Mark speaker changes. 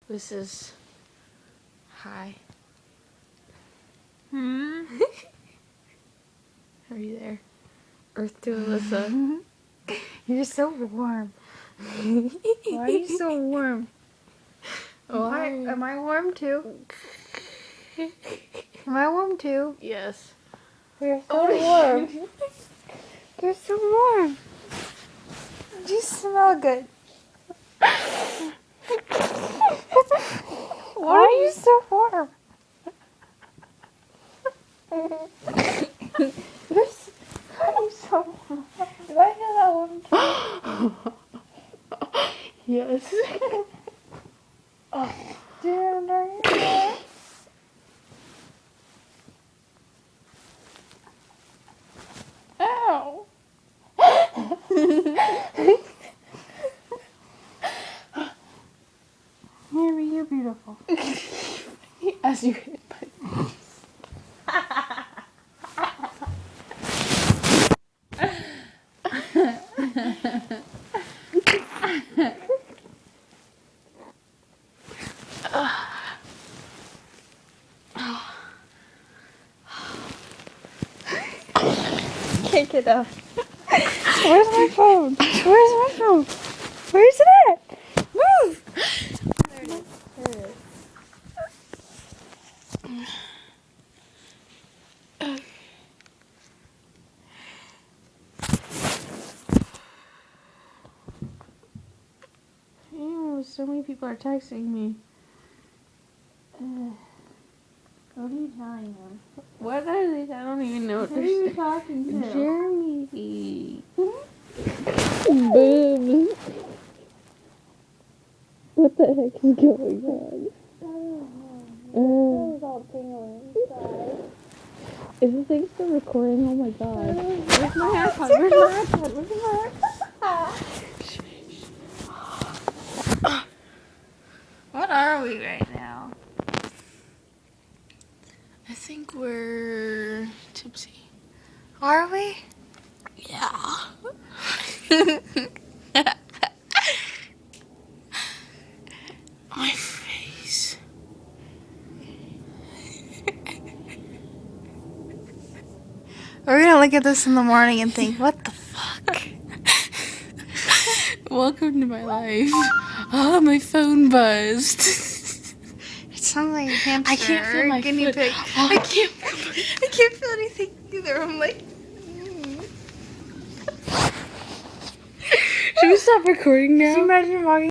Speaker 1: This is... Hi.
Speaker 2: Hmm?
Speaker 1: Are you there? Earth to Alyssa.
Speaker 2: You're so warm. Why are you so warm? Am I warm too? Am I warm too?
Speaker 1: Yes.
Speaker 2: You're so warm. You're so warm. You smell good. Why are you so warm? Why are you so warm? Do I feel that warm too?
Speaker 1: Yes.
Speaker 2: Dude, are you there? Ow. Mary, you're beautiful.
Speaker 1: As you hit my...
Speaker 2: Can't get up. Where's my phone? Where's my phone? Where's it at? Move! There it is. There it is.
Speaker 1: Ew, so many people are texting me.
Speaker 2: What are you telling them?
Speaker 1: What are they? I don't even know what
Speaker 2: Who are you talking to?
Speaker 1: Jeremy. Boobs. What the heck is going on?
Speaker 2: It's all tingling inside.
Speaker 1: Is the thing still recording? Oh my god.
Speaker 2: Where's my iPod? Where's my iPod? Where's my iPod? What are we right now?
Speaker 1: I think we're tipsy.
Speaker 2: Are we?
Speaker 1: Yeah. My face.
Speaker 2: We're gonna look at this in the morning and think, what the fuck?
Speaker 1: Welcome to my life. Oh, my phone buzzed.
Speaker 2: It sounds like a hamster.
Speaker 1: I can't feel
Speaker 2: or a
Speaker 1: my
Speaker 2: guinea
Speaker 1: foot.
Speaker 2: pig.
Speaker 1: Oh.
Speaker 2: I can't feel anything either. I'm like,
Speaker 1: Should we stop recording now?
Speaker 2: Can you imagine walking